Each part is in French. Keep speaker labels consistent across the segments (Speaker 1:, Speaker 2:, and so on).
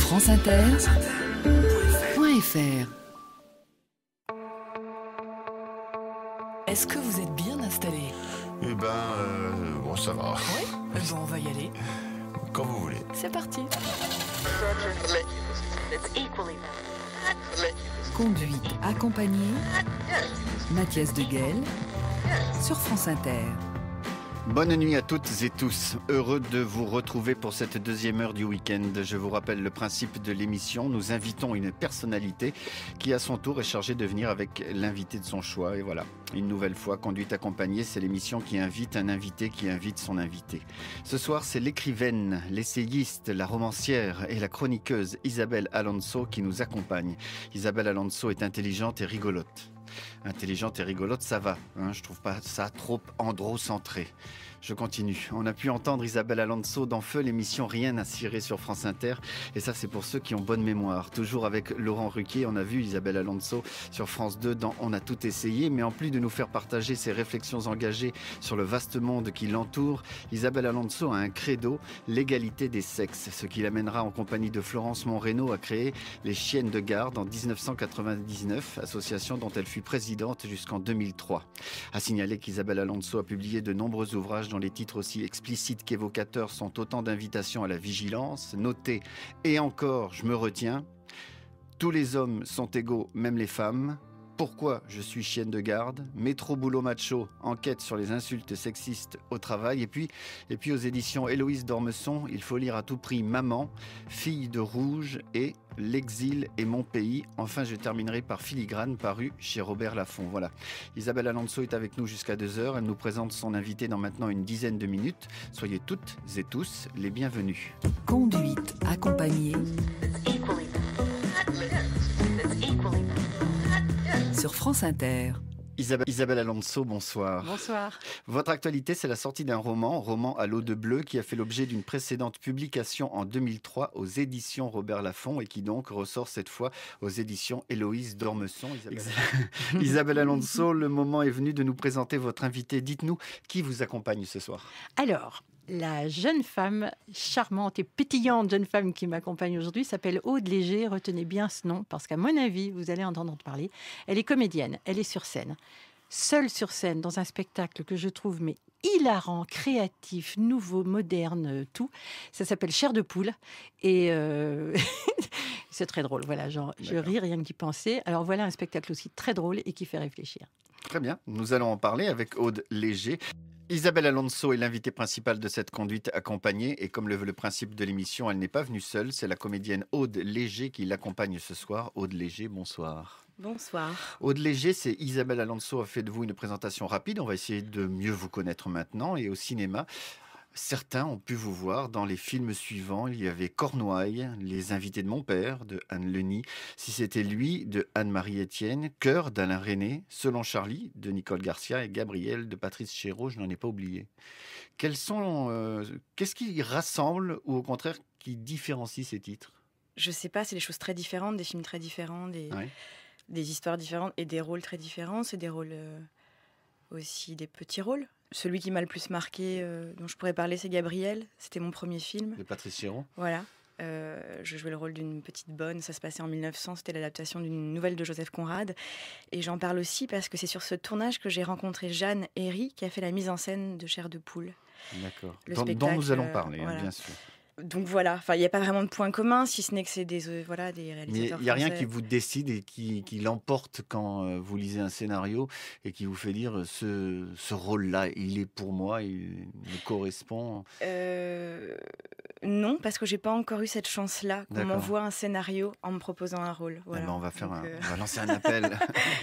Speaker 1: franceinter.fr. Est-ce que vous êtes bien installé?
Speaker 2: Bon, ça va.
Speaker 1: Oui. Bon, on va y aller.
Speaker 2: Quand vous voulez.
Speaker 1: C'est parti. Conduite accompagnée. Mathias Deguel sur France Inter.
Speaker 3: Bonne nuit à toutes et tous. Heureux de vous retrouver pour cette deuxième heure du week-end. Je vous rappelle le principe de l'émission. Nous invitons une personnalité qui, à son tour, est chargée de venir avec l'invité de son choix. Et voilà, une nouvelle fois, Conduite accompagnée, c'est l'émission qui invite un invité qui invite son invité. Ce soir, c'est l'écrivaine, l'essayiste, la romancière et la chroniqueuse Isabelle Alonso qui nous accompagne. Isabelle Alonso est intelligente et rigolote. Intelligente et rigolote, ça va, hein, je trouve pas ça trop androcentré. Je continue. On a pu entendre Isabelle Alonso dans Feu, l'émission Rien à cirer sur France Inter. Et ça, c'est pour ceux qui ont bonne mémoire. Toujours avec Laurent Ruquier, on a vu Isabelle Alonso sur France 2 dans On a tout essayé. Mais en plus de nous faire partager ses réflexions engagées sur le vaste monde qui l'entoure, Isabelle Alonso a un credo, l'égalité des sexes. Ce qui l'amènera en compagnie de Florence Monreno à créer les Chiennes de Garde en 1999, association dont elle fut présidente jusqu'en 2003. À signaler qu'Isabelle Alonso a publié de nombreux ouvrages dont les titres aussi explicites qu'évocateurs sont autant d'invitations à la vigilance. Notez, et encore, je me retiens, tous les hommes sont égaux, même les femmes. Pourquoi je suis chienne de garde? Métro boulot macho, enquête sur les insultes sexistes au travail. Et puis aux éditions Héloïse d'Ormesson, il faut lire à tout prix Maman, Fille de rouge et L'exil est mon pays. Enfin, je terminerai par Filigrane, paru chez Robert Laffont. Voilà. Isabelle Alonso est avec nous jusqu'à 2h. Elle nous présente son invité dans maintenant une dizaine de minutes. Soyez toutes et tous les bienvenus.
Speaker 1: Conduite accompagnée sur France Inter.
Speaker 3: Isabelle Alonso, bonsoir.
Speaker 4: Bonsoir.
Speaker 3: Votre actualité, c'est la sortie d'un roman à l'eau de bleu, qui a fait l'objet d'une précédente publication en 2003 aux éditions Robert Laffont et qui donc ressort cette fois aux éditions Héloïse d'Ormesson. Isabelle Alonso, le moment est venu de nous présenter votre invité. Dites-nous qui vous accompagne ce soir.
Speaker 4: Alors, la jeune femme, charmante et pétillante jeune femme qui m'accompagne aujourd'hui s'appelle Aude Léger. Retenez bien ce nom parce qu'à mon avis, vous allez entendre parler. Elle est comédienne, elle est sur scène. Seule sur scène dans un spectacle que je trouve mais hilarant, créatif, nouveau, moderne, tout. Ça s'appelle Chair de poule et c'est très drôle. Voilà, genre, je ris rien que d'y penser. Alors voilà un spectacle aussi très drôle et qui fait réfléchir.
Speaker 3: Très bien, nous allons en parler avec Aude Léger. Isabelle Alonso est l'invitée principale de cette conduite accompagnée et comme le veut le principe de l'émission, elle n'est pas venue seule. C'est la comédienne Aude Léger qui l'accompagne ce soir. Aude Léger, bonsoir.
Speaker 4: Bonsoir.
Speaker 3: Aude Léger, c'est Isabelle Alonso a fait de vous une présentation rapide. On va essayer de mieux vous connaître maintenant et au cinéma. Certains ont pu vous voir dans les films suivants. Il y avait Cornouailles, Les invités de mon père de Anne Lenny, Si c'était lui de Anne-Marie Etienne, Cœur d'Alain Resnais, Selon Charlie de Nicole Garcia et Gabriel de Patrice Chéreau, je n'en ai pas oublié. Qu'est-ce qui rassemble ou au contraire qui différencie ces titres?
Speaker 5: Je sais pas, c'est des choses très différentes, des films très différents, des histoires différentes et des rôles très différents. C'est des rôles aussi des petits rôles. Celui qui m'a le plus marqué, dont je pourrais parler, c'est Gabriel. C'était mon premier film.
Speaker 3: De Patrice Chéreau.
Speaker 5: Voilà. Je jouais le rôle d'une petite bonne. Ça se passait en 1900. C'était l'adaptation d'une nouvelle de Joseph Conrad. Et j'en parle aussi parce que c'est sur ce tournage que j'ai rencontré Jeanne Herry, qui a fait la mise en scène de Chair de poule.
Speaker 3: D'accord. Dont nous allons parler,
Speaker 5: voilà.
Speaker 3: Bien sûr.
Speaker 5: Donc voilà, il n'y a pas vraiment de point commun, si ce n'est que c'est des réalisateurs
Speaker 3: Mais il n'y a rien qui vous décide et qui l'emporte quand vous lisez un scénario et qui vous fait dire ce rôle-là, il est pour moi, il me correspond.
Speaker 5: Non, parce que j'ai pas encore eu cette chance-là qu'on m'envoie un scénario en me proposant un rôle. Voilà.
Speaker 3: On va lancer un appel.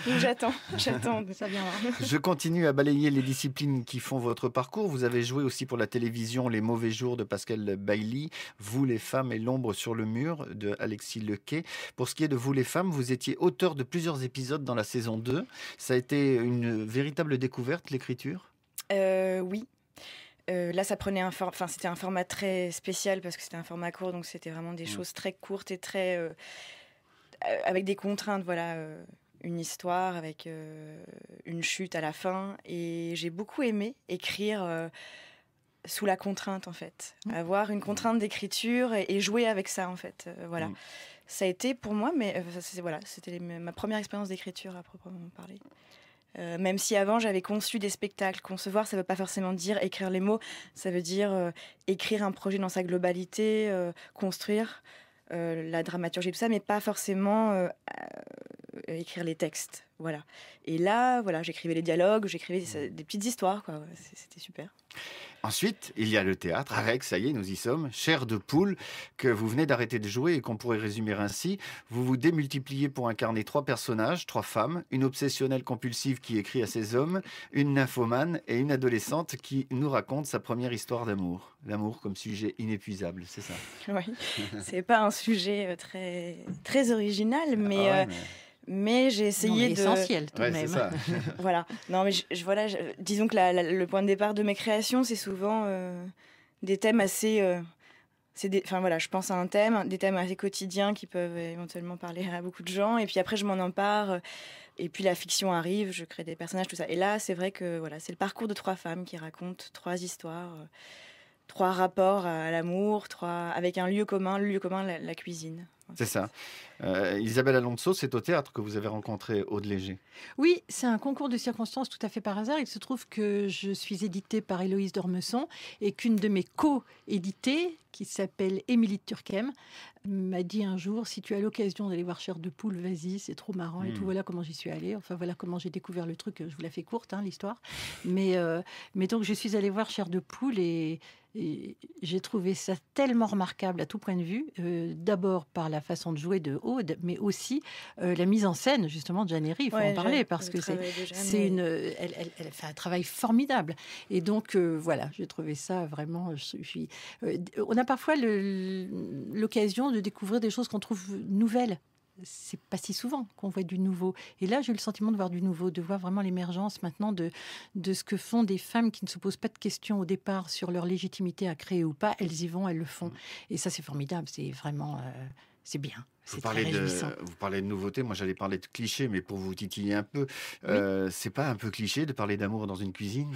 Speaker 5: Donc j'attends, ça viendra.
Speaker 3: Je continue à balayer les disciplines qui font votre parcours. Vous avez joué aussi pour la télévision Les mauvais jours de Pascal Bailly, Vous les femmes et l'ombre sur le mur de Alexis Lequet. Pour ce qui est de Vous les femmes, vous étiez auteur de plusieurs épisodes dans la saison 2. Ça a été une véritable découverte, l'écriture?
Speaker 5: Oui. Là, ça prenait c'était un format très spécial parce que c'était un format court, donc c'était vraiment des choses très courtes et très avec des contraintes, voilà. Une histoire avec une chute à la fin, et j'ai beaucoup aimé écrire sous la contrainte, en fait. Avoir une contrainte d'écriture et jouer avec ça, en fait. Voilà. Ça a été pour moi, mais c'était ma première expérience d'écriture à proprement parler. Même si avant j'avais conçu des spectacles. Concevoir, ça ne veut pas forcément dire écrire les mots, ça veut dire écrire un projet dans sa globalité, construire la dramaturgie, tout ça, mais pas forcément écrire les textes. Voilà. Et là, j'écrivais les dialogues, j'écrivais des petites histoires, quoi. C'était super.
Speaker 3: Ensuite, il y a le théâtre avec, ça y est, nous y sommes, Chair de poule, que vous venez d'arrêter de jouer et qu'on pourrait résumer ainsi. Vous vous démultipliez pour incarner 3 personnages, 3 femmes, une obsessionnelle compulsive qui écrit à ses hommes, une nymphomane et une adolescente qui nous raconte sa première histoire d'amour. L'amour comme sujet inépuisable, c'est ça?
Speaker 5: Oui, c'est pas un sujet très, très original, mais... Mais j'ai essayé de...
Speaker 4: essentiel tout de même.
Speaker 3: C'est ça.
Speaker 5: Voilà. Non, mais disons que le point de départ de mes créations, c'est souvent des thèmes assez... je pense à un thème, des thèmes assez quotidiens qui peuvent éventuellement parler à beaucoup de gens. Et puis après, je m'en empare. Et puis la fiction arrive, je crée des personnages, tout ça. Et là, c'est vrai que c'est le parcours de 3 femmes qui racontent 3 histoires, 3 rapports à l'amour, avec un lieu commun, la cuisine.
Speaker 3: C'est ça. Isabelle Alonso, c'est au théâtre que vous avez rencontré Aude Léger.
Speaker 4: Oui, c'est un concours de circonstances tout à fait par hasard. Il se trouve que je suis éditée par Héloïse d'Ormesson et qu'une de mes co-éditées, qui s'appelle Émilie de Turckheim, m'a dit un jour, si tu as l'occasion d'aller voir Chair de poule, vas-y, c'est trop marrant et tout. Voilà comment j'y suis allée. Enfin, voilà comment j'ai découvert le truc. Je vous la fais courte, l'histoire. Mais donc, je suis allée voir Chair de poule et j'ai trouvé ça tellement remarquable à tout point de vue. D'abord par la façon de jouer de Aude, mais aussi la mise en scène, justement, de Jeanne Herry. Il faut en parler parce que elle fait un travail formidable. Et donc, j'ai trouvé ça vraiment... on a parfois l'occasion de découvrir des choses qu'on trouve nouvelles. C'est pas si souvent qu'on voit du nouveau. Et là, j'ai eu le sentiment de voir du nouveau, de voir vraiment l'émergence maintenant de ce que font des femmes qui ne se posent pas de questions au départ sur leur légitimité à créer ou pas. Elles y vont, elles le font. Et ça, c'est formidable. C'est vraiment... c'est bien.
Speaker 3: Vous parlez de nouveauté, moi j'allais parler de cliché, mais pour vous titiller un peu, c'est pas un peu cliché de parler d'amour dans une cuisine?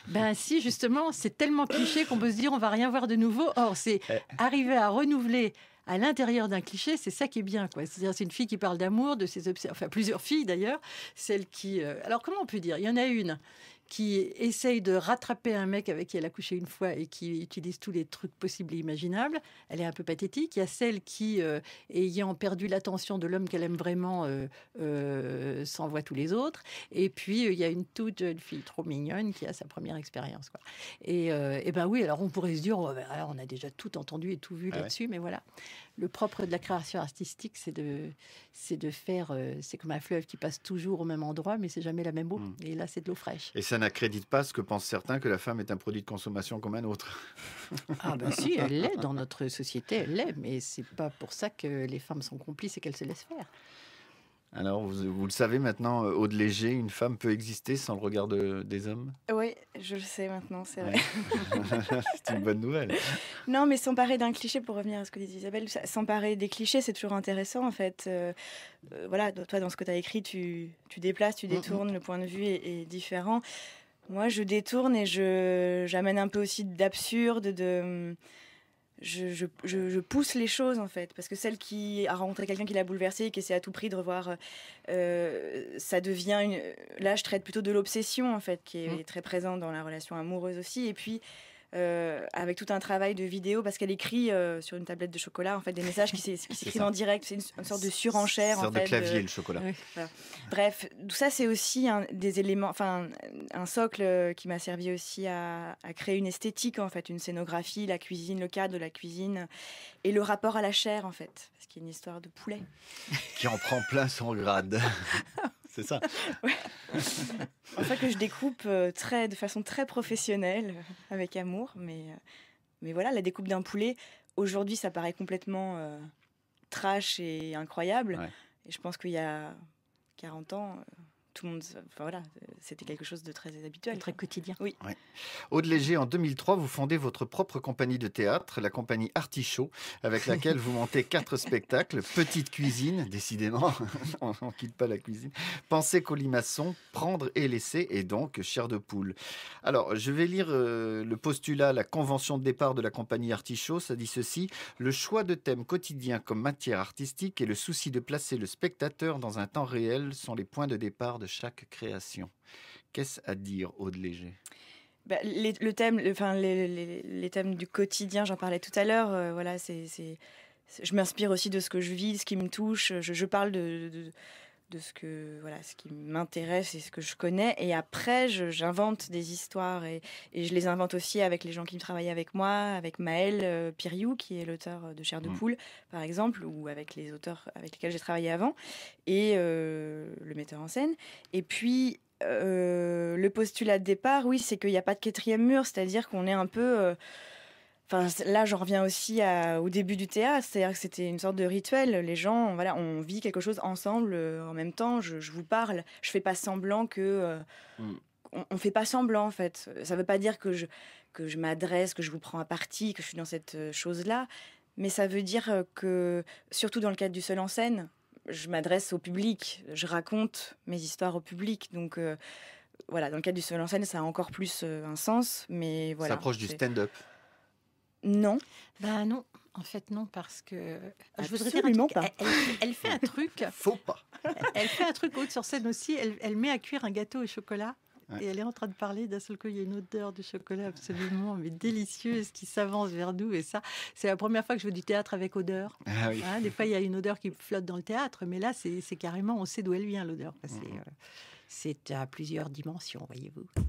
Speaker 4: Ben si, justement, c'est tellement cliché qu'on peut se dire on va rien voir de nouveau. Or, c'est arriver à renouveler à l'intérieur d'un cliché, c'est ça qui est bien, quoi. C'est-à-dire, c'est une fille qui parle d'amour, de ses enfin plusieurs filles d'ailleurs, celle qui... Alors comment on peut dire? Il y en a une qui essaye de rattraper un mec avec qui elle a couché une fois et qui utilise tous les trucs possibles et imaginables. Elle est un peu pathétique. Il y a celle qui, ayant perdu l'attention de l'homme qu'elle aime vraiment, s'envoie tous les autres. Et puis, il y a une toute jeune fille trop mignonne qui a sa première expérience, quoi. Et ben oui, alors on pourrait se dire, alors on a déjà tout entendu et tout vu là-dessus, mais voilà. Le propre de la création artistique, c'est de faire... c'est comme un fleuve qui passe toujours au même endroit, mais c'est jamais la même eau. Et là, c'est de l'eau fraîche.
Speaker 3: Et ça n'accrédite pas ce que pensent certains, que la femme est un produit de consommation comme un autre.
Speaker 4: Ah ben si, elle l'est. Dans notre société, elle l'est. Mais c'est pas pour ça que les femmes sont complices et qu'elles se laissent faire.
Speaker 3: Alors, vous le savez maintenant, Aude Léger, une femme peut exister sans le regard des hommes?
Speaker 5: Oui, je le sais maintenant, c'est vrai.
Speaker 3: C'est une bonne nouvelle.
Speaker 5: Non, mais s'emparer d'un cliché, pour revenir à ce que disait Isabelle, s'emparer des clichés, c'est toujours intéressant, en fait. Toi, dans ce que tu as écrit, tu déplaces, tu détournes, le point de vue est différent. Moi, je détourne et j'amène un peu aussi d'absurde, je pousse les choses, en fait, parce que celle qui a rencontré quelqu'un qui l'a bouleversée et qui essaie à tout prix de revoir, ça devient là, je traite plutôt de l'obsession, en fait, qui est très présente dans la relation amoureuse aussi, et puis avec tout un travail de vidéo, parce qu'elle écrit sur une tablette de chocolat, en fait, des messages qui s'écrivent en direct. C'est une sorte de surenchère,
Speaker 3: en fait. Une sorte de clavier, le chocolat.
Speaker 5: Oui. Voilà. Bref, tout ça, c'est aussi des éléments, enfin, un socle qui m'a servi aussi à créer une esthétique, en fait, une scénographie, la cuisine, le cadre de la cuisine, et le rapport à la chair, en fait, parce qu'il y a une histoire de poulet.
Speaker 3: Qui en prend plein son grade. C'est ça.
Speaker 5: Ouais. En fait, que je découpe de façon très professionnelle, avec amour. Mais voilà, la découpe d'un poulet, aujourd'hui, ça paraît complètement trash et incroyable. Ouais. Et je pense qu'il y a 40 ans, tout le monde, enfin voilà, c'était quelque chose de très habituel.
Speaker 4: Très quotidien.
Speaker 5: Oui.
Speaker 3: Ouais. Aude Léger, en 2003, vous fondez votre propre compagnie de théâtre, la compagnie Artichaut, avec laquelle vous montez 4 spectacles. Petite cuisine, décidément, on ne quitte pas la cuisine. Penser colimaçon, prendre et laisser, et donc chair de poule. Alors, je vais lire le postulat, la convention de départ de la compagnie Artichaut. Ça dit ceci: le choix de thèmes quotidiens comme matière artistique et le souci de placer le spectateur dans un temps réel sont les points de départ de chaque création. Qu'est-ce à dire, Aude Léger?
Speaker 5: Les thèmes du quotidien, j'en parlais tout à l'heure. Voilà, je m'inspire aussi de ce que je vis, de ce qui me touche. Je parle de ce qui m'intéresse et ce que je connais. Et après, j'invente des histoires et je les invente aussi avec les gens qui travaillent avec moi, avec Maël Piriou, qui est l'auteur de Chair de poule, par exemple, ou avec les auteurs avec lesquels j'ai travaillé avant, et le metteur en scène. Et puis, le postulat de départ, oui, c'est qu'il n'y a pas de quatrième mur, c'est-à-dire qu'on est un peu... là, j'en reviens aussi au début du théâtre, c'est-à-dire que c'était une sorte de rituel. Les gens, voilà, on vit quelque chose ensemble en même temps. Je vous parle, je fais pas semblant que... on fait pas semblant, en fait. Ça veut pas dire que je m'adresse, que je vous prends à partie, que je suis dans cette chose-là. Mais ça veut dire que, surtout dans le cadre du seul en scène, je m'adresse au public. Je raconte mes histoires au public. Donc, voilà, dans le cadre du seul en scène, ça a encore plus un sens. Mais voilà.
Speaker 3: Ça approche du stand-up.
Speaker 5: Non.
Speaker 4: Ben non, en fait non, parce que
Speaker 5: Absolument
Speaker 4: je voudrais dire un truc.
Speaker 5: pas.
Speaker 4: Elle fait un truc.
Speaker 3: Faut pas.
Speaker 4: Elle fait un truc Aude sur scène aussi. Elle met à cuire un gâteau au chocolat. Ouais. Et elle est en train de parler, d'un seul coup, il y a une odeur de chocolat absolument délicieuse qui s'avance vers nous. Et ça, c'est la première fois que je fais du théâtre avec odeur.
Speaker 3: Ah oui.
Speaker 4: Des fois, il y a une odeur qui flotte dans le théâtre, mais là, c'est carrément, on sait d'où elle vient, l'odeur. C'est à plusieurs dimensions, voyez-vous.